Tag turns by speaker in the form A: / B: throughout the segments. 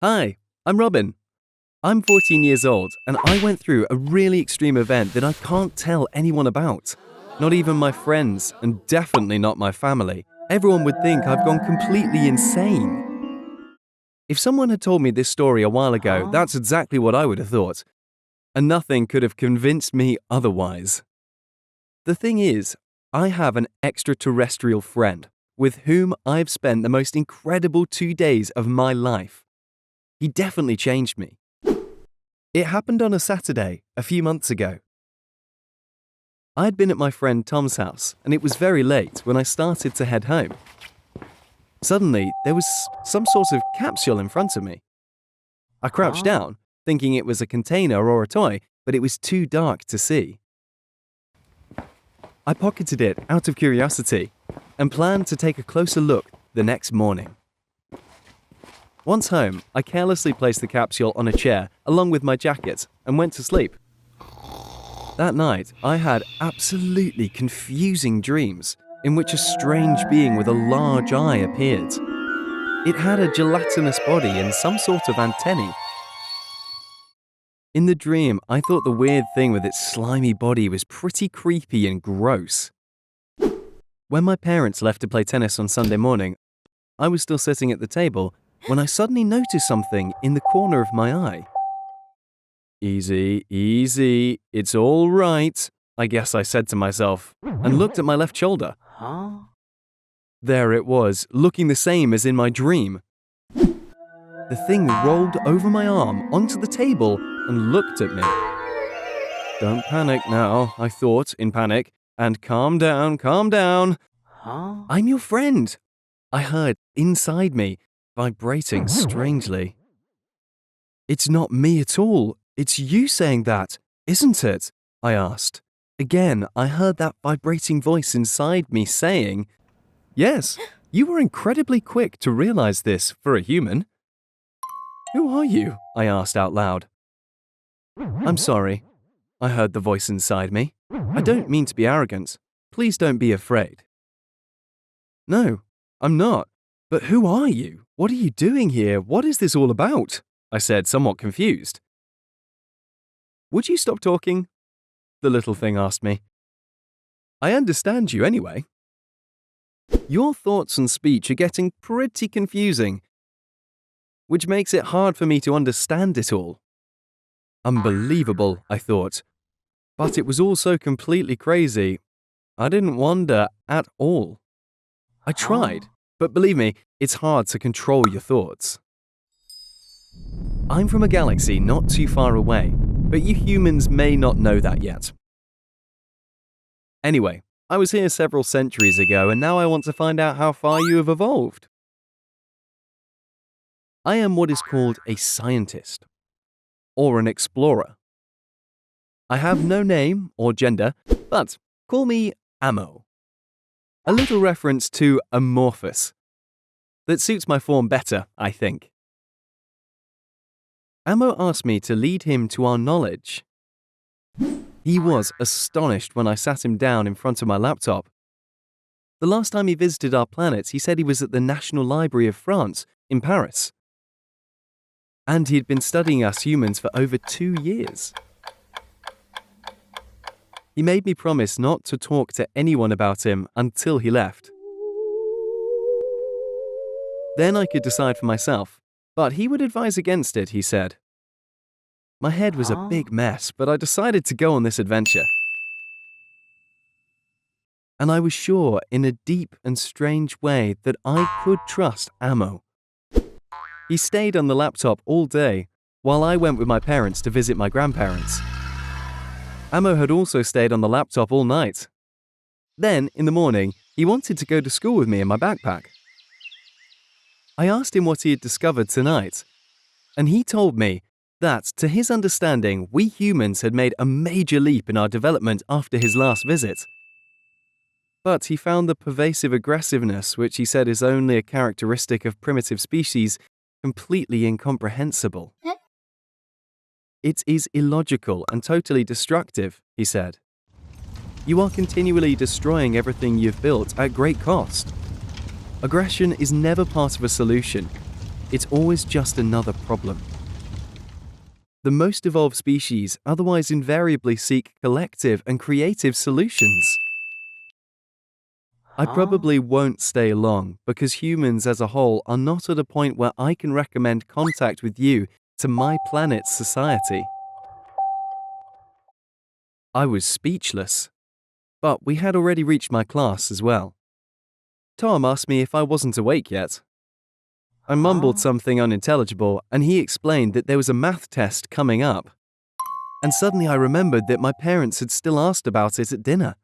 A: Hi, I'm Robin. I'm 14 years old and I went through a really extreme event that I can't tell anyone about. Not even my friends, and definitely not my family. Everyone would think I've gone completely insane. If someone had told me this story a while ago, that's exactly what I would have thought. And nothing could have convinced me otherwise. The thing is, I have an extraterrestrial friend with whom I've spent the most incredible 2 days of my life. He definitely changed me. It happened on a Saturday, a few months ago. I'd been at my friend Tom's house, and it was very late when I started to head home. Suddenly, there was some sort of capsule in front of me. I crouched down, thinking it was a container or a toy, but it was too dark to see. I pocketed it out of curiosity and planned to take a closer look the next morning. Once home, I carelessly placed the capsule on a chair along with my jacket and went to sleep. That night, I had absolutely confusing dreams in which a strange being with a large eye appeared. It had a gelatinous body and some sort of antennae. In the dream, I thought the weird thing with its slimy body was pretty creepy and gross. When my parents left to play tennis on Sunday morning, I was still sitting at the table when I suddenly noticed something in the corner of my eye. Easy, easy, it's all right, I guess I said to myself, and looked at my left shoulder. There it was, looking the same as in my dream. The thing rolled over my arm onto the table and looked at me. Don't panic now, I thought in panic, and calm down, calm down. I'm your friend, I heard inside me, vibrating strangely. It's not me at all. It's you saying that, isn't it? I asked. Again, I heard that vibrating voice inside me saying, Yes, you were incredibly quick to realize this for a human. Who are you? I asked out loud. I'm sorry, I heard the voice inside me. I don't mean to be arrogant. Please don't be afraid. No, I'm not. But who are you? What are you doing here? What is this all about? I said, somewhat confused. Would you stop talking? The little thing asked me. I understand you anyway. Your thoughts and speech are getting pretty confusing, which makes it hard for me to understand it all. Unbelievable, I thought. But it was all so completely crazy. I didn't wonder at all. I tried. But believe me, it's hard to control your thoughts. I'm from a galaxy not too far away, but you humans may not know that yet. Anyway, I was here several centuries ago and now I want to find out how far you have evolved. I am what is called a scientist, or an explorer. I have no name or gender, but call me Ammo. A little reference to amorphous. That suits my form better, I think. Ammo asked me to lead him to our knowledge. He was astonished when I sat him down in front of my laptop. The last time he visited our planet, he said he was at the National Library of France in Paris. And he'd been studying us humans for over 2 years. He made me promise not to talk to anyone about him until he left. Then I could decide for myself, but he would advise against it, he said. My head was a big mess, but I decided to go on this adventure. And I was sure in a deep and strange way that I could trust Ammo. He stayed on the laptop all day, while I went with my parents to visit my grandparents. Ammo had also stayed on the laptop all night. Then, in the morning, he wanted to go to school with me in my backpack. I asked him what he had discovered tonight, and he told me that, to his understanding, we humans had made a major leap in our development after his last visit. But he found the pervasive aggressiveness, which he said is only a characteristic of primitive species, completely incomprehensible. It is illogical and totally destructive, he said. You are continually destroying everything you've built at great cost. Aggression is never part of a solution. It's always just another problem. The most evolved species otherwise invariably seek collective and creative solutions. I probably won't stay long because humans as a whole are not at a point where I can recommend contact with you to my planet's society. I was speechless, but we had already reached my class as well. Tom asked me if I wasn't awake yet. I mumbled something unintelligible and he explained that there was a math test coming up. And suddenly I remembered that my parents had still asked about it at dinner.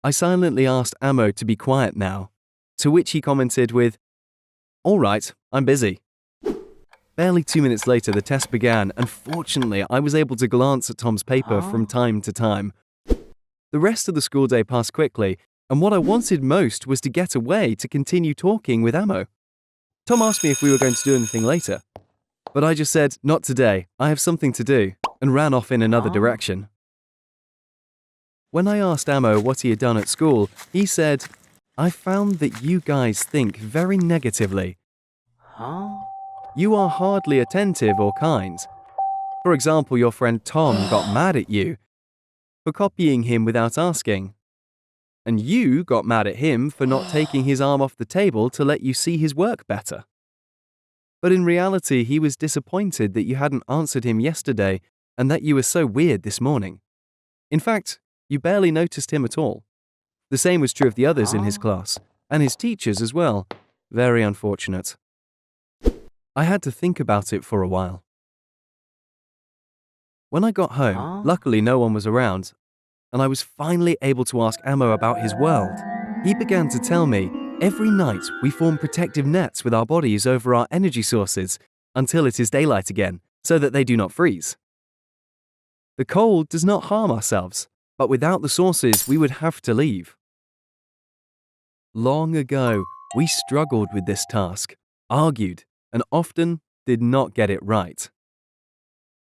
A: I silently asked Ammo to be quiet now, to which he commented with, "All right, I'm busy." Barely 2 minutes later, the test began, and fortunately, I was able to glance at Tom's paper from time to time. The rest of the school day passed quickly, and what I wanted most was to get away to continue talking with Ammo. Tom asked me if we were going to do anything later, but I just said, "Not today, I have something to do," and ran off in another direction. When I asked Ammo what he had done at school, he said, "I found that you guys think very negatively. You are hardly attentive or kind. For example, your friend Tom got mad at you for copying him without asking. And you got mad at him for not taking his arm off the table to let you see his work better. But in reality, he was disappointed that you hadn't answered him yesterday and that you were so weird this morning. In fact, you barely noticed him at all. The same was true of the others in his class, and his teachers as well. Very unfortunate." I had to think about it for a while. When I got home, luckily no one was around, and I was finally able to ask Ammo about his world. He began to tell me, every night we form protective nets with our bodies over our energy sources until it is daylight again, so that they do not freeze. The cold does not harm ourselves, but without the sources we would have to leave. Long ago, we struggled with this task, argued, and often did not get it right.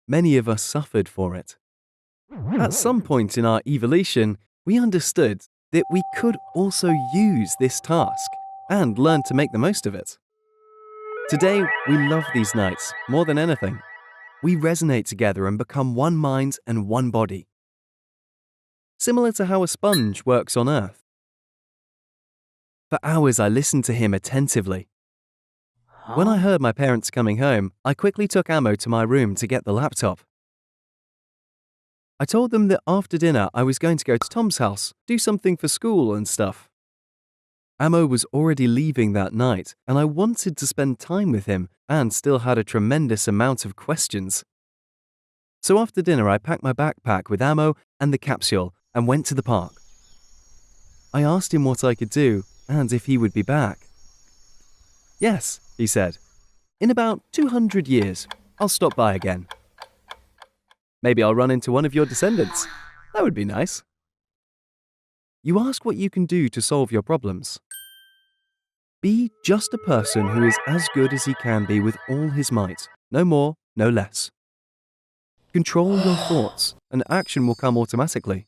A: Many of us suffered for it. At some point in our evolution, we understood that we could also use this task and learn to make the most of it. Today, we love these nights more than anything. We resonate together and become one mind and one body. Similar to how a sponge works on Earth. For hours, I listened to him attentively. When I heard my parents coming home, I quickly took Ammo to my room to get the laptop. I told them that after dinner I was going to go to Tom's house, do something for school and stuff. Ammo was already leaving that night, and I wanted to spend time with him and still had a tremendous amount of questions. So after dinner I packed my backpack with Ammo and the capsule and went to the park. I asked him what I could do and if he would be back. "Yes," he said. "In about 200 years, I'll stop by again. Maybe I'll run into one of your descendants. That would be nice." You ask what you can do to solve your problems. Be just a person who is as good as he can be with all his might, no more, no less. Control your thoughts, and action will come automatically.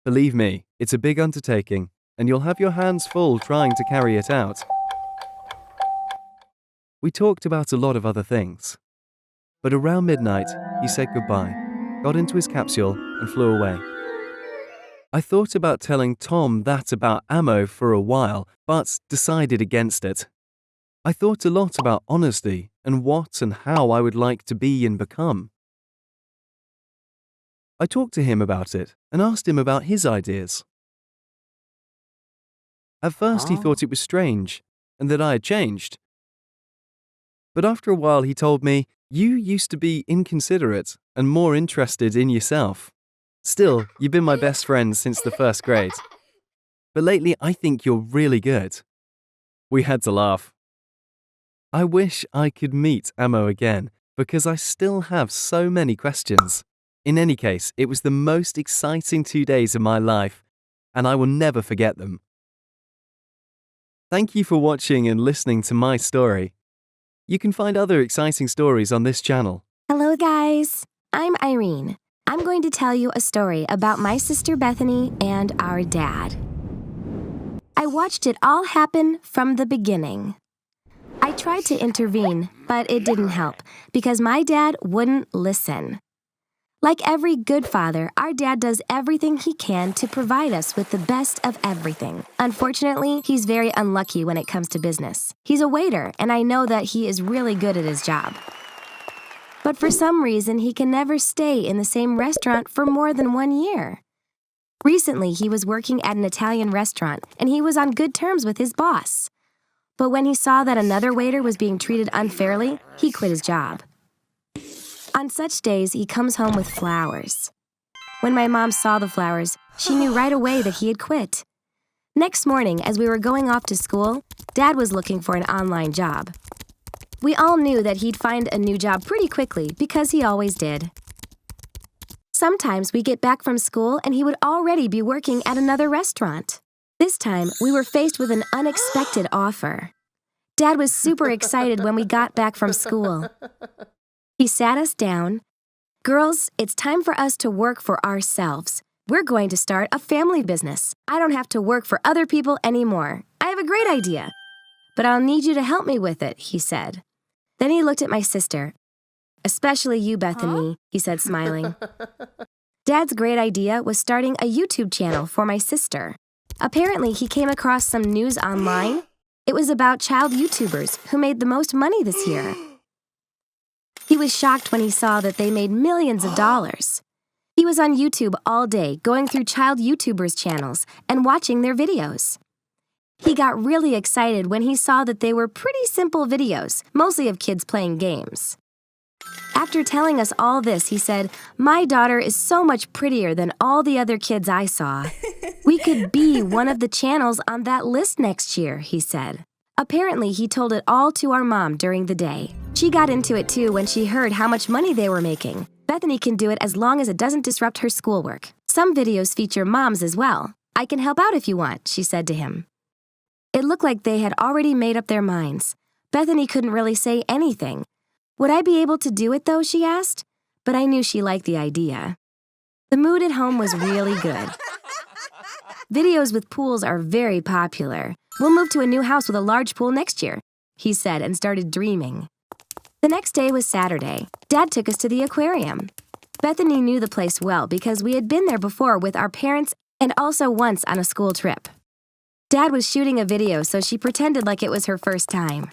A: Believe me, it's a big undertaking, and you'll have your hands full trying to carry it out. We talked about a lot of other things. But around midnight, he said goodbye, got into his capsule, and flew away. I thought about telling Tom that about Ammo for a while, but decided against it. I thought a lot about honesty and what and how I would like to be and become. I talked to him about it and asked him about his ideas. At first he thought it was strange and that I had changed. But after a while he told me, "You used to be inconsiderate and more interested in yourself. Still, you've been my best friend since the first grade. But lately I think you're really good." We had to laugh. I wish I could meet Ammo again because I still have so many questions. In any case, it was the most exciting 2 days of my life, and I will never forget them. Thank you for watching and listening to my story. You can find other exciting stories on this channel.
B: Hello guys, I'm Irene. I'm going to tell you a story about my sister Bethany and our dad. I watched it all happen from the beginning. I tried to intervene, but it didn't help because my dad wouldn't listen. Like every good father, our dad does everything he can to provide us with the best of everything. Unfortunately, he's very unlucky when it comes to business. He's a waiter, and I know that he is really good at his job. But for some reason, he can never stay in the same restaurant for more than 1 year. Recently, he was working at an Italian restaurant, and he was on good terms with his boss. But when he saw that another waiter was being treated unfairly, he quit his job. On such days, he comes home with flowers. When my mom saw the flowers, she knew right away that he had quit. Next morning, as we were going off to school, Dad was looking for an online job. We all knew that he'd find a new job pretty quickly because he always did. Sometimes we get back from school and he would already be working at another restaurant. This time, we were faced with an unexpected offer. Dad was super excited when we got back from school. He sat us down. "Girls, it's time for us to work for ourselves. We're going to start a family business. I don't have to work for other people anymore. I have a great idea. But I'll need you to help me with it," he said. Then he looked at my sister. "Especially you, Bethany," he said, smiling. Dad's great idea was starting a YouTube channel for my sister. Apparently, he came across some news online. It was about child YouTubers who made the most money this year. He was shocked when he saw that they made millions of dollars. He was on YouTube all day, going through child YouTubers' channels and watching their videos. He got really excited when he saw that they were pretty simple videos, mostly of kids playing games. After telling us all this, he said, "My daughter is so much prettier than all the other kids I saw. We could be one of the channels on that list next year," he said. Apparently, he told it all to our mom during the day. She got into it too when she heard how much money they were making. Bethany can do it as long as it doesn't disrupt her schoolwork. Some videos feature moms as well. "I can help out if you want," she said to him. It looked like they had already made up their minds. Bethany couldn't really say anything. "Would I be able to do it though?" she asked. But I knew she liked the idea. The mood at home was really good. "Videos with pools are very popular. We'll move to a new house with a large pool next year," he said and started dreaming. The next day was Saturday. Dad took us to the aquarium. Bethany knew the place well because we had been there before with our parents and also once on a school trip. Dad was shooting a video, so she pretended like it was her first time.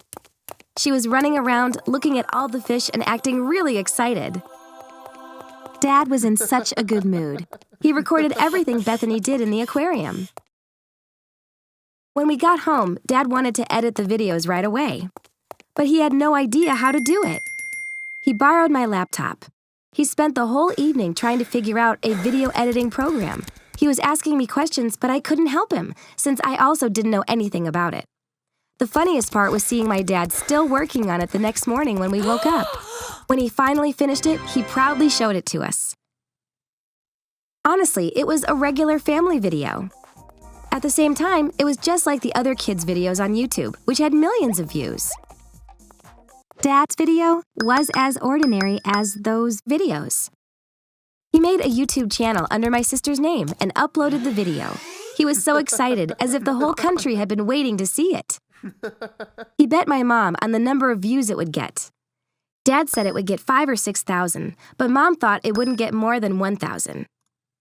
B: She was running around, looking at all the fish and acting really excited. Dad was in such a good mood. He recorded everything Bethany did in the aquarium. When we got home, Dad wanted to edit the videos right away. But he had no idea how to do it. He borrowed my laptop. He spent the whole evening trying to figure out a video editing program. He was asking me questions, but I couldn't help him, since I also didn't know anything about it. The funniest part was seeing my dad still working on it the next morning when we woke up. When he finally finished it, he proudly showed it to us. Honestly, it was a regular family video. At the same time, it was just like the other kids' videos on YouTube, which had millions of views. Dad's video was as ordinary as those videos. He made a YouTube channel under my sister's name and uploaded the video. He was so excited, as if the whole country had been waiting to see it. He bet my mom on the number of views it would get. Dad said it would get 5,000 or 6,000, but Mom thought it wouldn't get more than 1,000.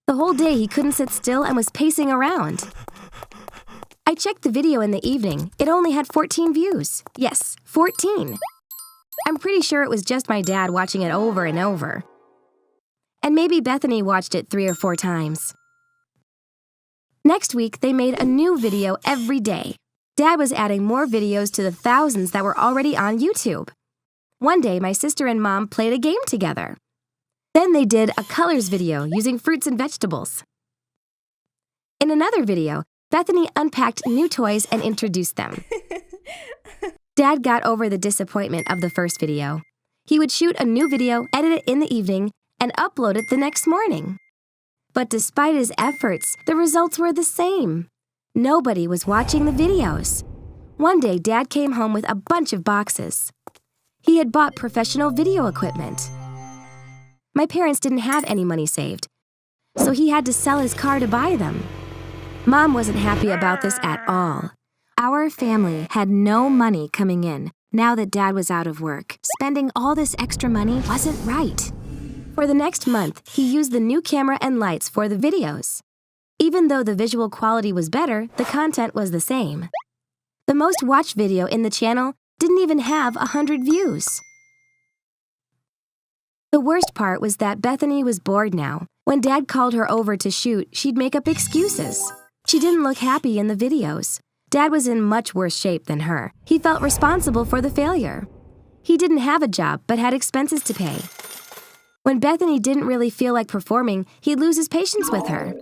B: The whole day he couldn't sit still and was pacing around. I checked the video in the evening. It only had 14 views. Yes, 14. I'm pretty sure it was just my dad watching it over and over. And maybe Bethany watched it 3 or 4 times. Next week, they made a new video every day. Dad was adding more videos to the thousands that were already on YouTube. One day, my sister and Mom played a game together. Then they did a colors video using fruits and vegetables. In another video, Bethany unpacked new toys and introduced them. Dad got over the disappointment of the first video. He would shoot a new video, edit it in the evening, and upload it the next morning. But despite his efforts, the results were the same. Nobody was watching the videos. One day, Dad came home with a bunch of boxes. He had bought professional video equipment. My parents didn't have any money saved, so he had to sell his car to buy them. Mom wasn't happy about this at all. Our family had no money coming in now that Dad was out of work. Spending all this extra money wasn't right. For the next month, he used the new camera and lights for the videos. Even though the visual quality was better, the content was the same. The most watched video in the channel didn't even have 100 views. The worst part was that Bethany was bored now. When Dad called her over to shoot, she'd make up excuses. She didn't look happy in the videos. Dad was in much worse shape than her. He felt responsible for the failure. He didn't have a job, but had expenses to pay. When Bethany didn't really feel like performing, he'd lose his patience with her.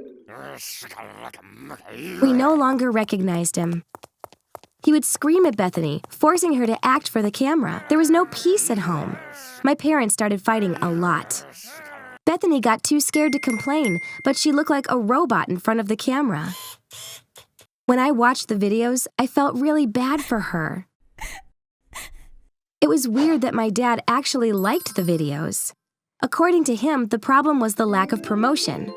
B: We no longer recognized him. He would scream at Bethany, forcing her to act for the camera. There was no peace at home. My parents started fighting a lot. Bethany got too scared to complain, but she looked like a robot in front of the camera. When I watched the videos, I felt really bad for her. It was weird that my dad actually liked the videos. According to him, the problem was the lack of promotion.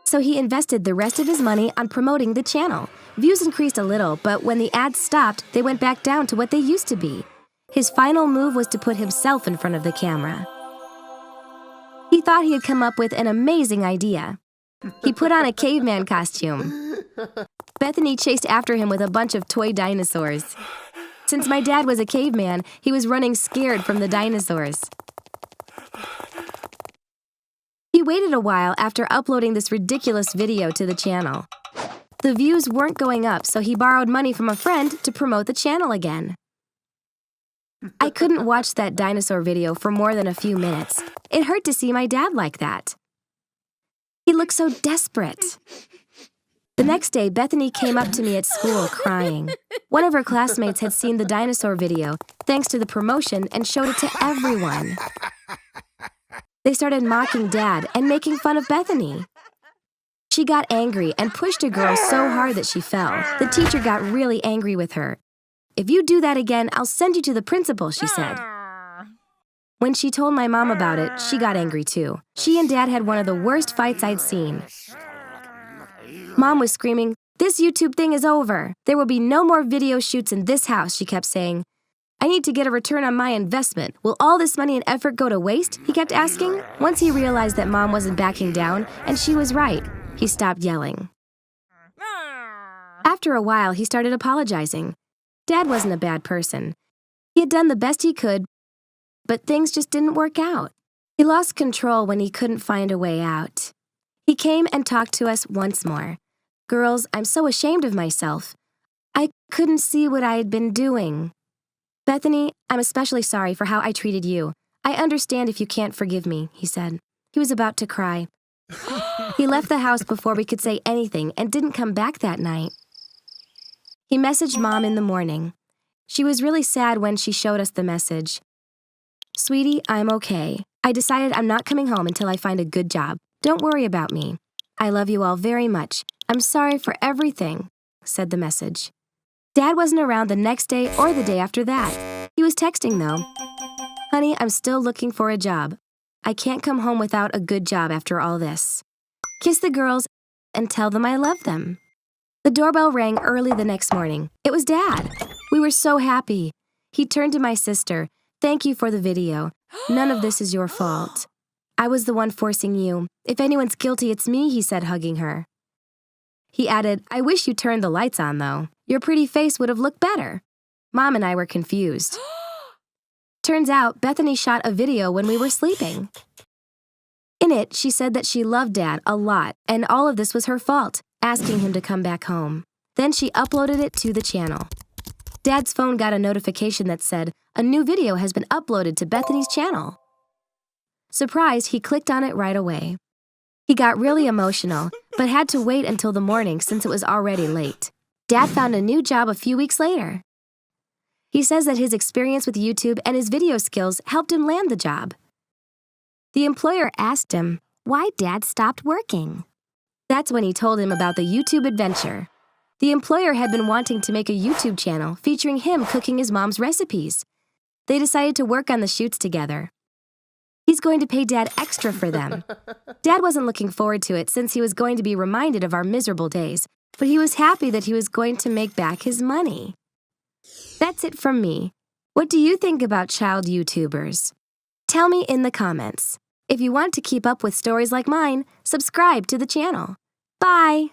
B: So he invested the rest of his money on promoting the channel. Views increased a little, but when the ads stopped, they went back down to what they used to be. His final move was to put himself in front of the camera. He thought he had come up with an amazing idea. He put on a caveman costume. Bethany chased after him with a bunch of toy dinosaurs. Since my dad was a caveman, he was running scared from the dinosaurs. He waited a while after uploading this ridiculous video to the channel. The views weren't going up, so he borrowed money from a friend to promote the channel again. I couldn't watch that dinosaur video for more than a few minutes. It hurt to see my dad like that. He looked so desperate. The next day, Bethany came up to me at school crying. One of her classmates had seen the dinosaur video, thanks to the promotion, and showed it to everyone. They started mocking Dad and making fun of Bethany. She got angry and pushed a girl so hard that she fell. The teacher got really angry with her. "If you do that again, I'll send you to the principal," she said. When she told my mom about it, she got angry too. She and Dad had one of the worst fights I'd seen. Mom was screaming, "This YouTube thing is over. There will be no more video shoots in this house," she kept saying. "I need to get a return on my investment. Will all this money and effort go to waste?" he kept asking. Once he realized that Mom wasn't backing down, and she was right, he stopped yelling. After a while, he started apologizing. Dad wasn't a bad person. He had done the best he could, but things just didn't work out. He lost control when he couldn't find a way out. He came and talked to us once more. "Girls, I'm so ashamed of myself. I couldn't see what I had been doing. Bethany, I'm especially sorry for how I treated you. I understand if you can't forgive me," he said. He was about to cry. He left the house before we could say anything and didn't come back that night. He messaged Mom in the morning. She was really sad when she showed us the message. "Sweetie, I'm okay. I decided I'm not coming home until I find a good job. Don't worry about me. I love you all very much. I'm sorry for everything," said the message. Dad wasn't around the next day or the day after that. He was texting though. "Honey, I'm still looking for a job. I can't come home without a good job after all this. Kiss the girls and tell them I love them." The doorbell rang early the next morning. It was Dad. We were so happy. He turned to my sister. "Thank you for the video. None of this is your fault. I was the one forcing you. If anyone's guilty, it's me," he said, hugging her. He added, "I wish you turned the lights on, though. Your pretty face would have looked better." Mom and I were confused. Turns out, Bethany shot a video when we were sleeping. In it, she said that she loved Dad a lot, and all of this was her fault, asking him to come back home. Then she uploaded it to the channel. Dad's phone got a notification that said, "A new video has been uploaded to Bethany's channel." Surprised, he clicked on it right away. He got really emotional, but had to wait until the morning since it was already late. Dad found a new job a few weeks later. He says that his experience with YouTube and his video skills helped him land the job. The employer asked him why Dad stopped working. That's when he told him about the YouTube adventure. The employer had been wanting to make a YouTube channel featuring him cooking his mom's recipes. They decided to work on the shoots together. He's going to pay Dad extra for them. Dad wasn't looking forward to it since he was going to be reminded of our miserable days, but he was happy that he was going to make back his money. That's it from me. What do you think about child YouTubers? Tell me in the comments. If you want to keep up with stories like mine, subscribe to the channel. Bye!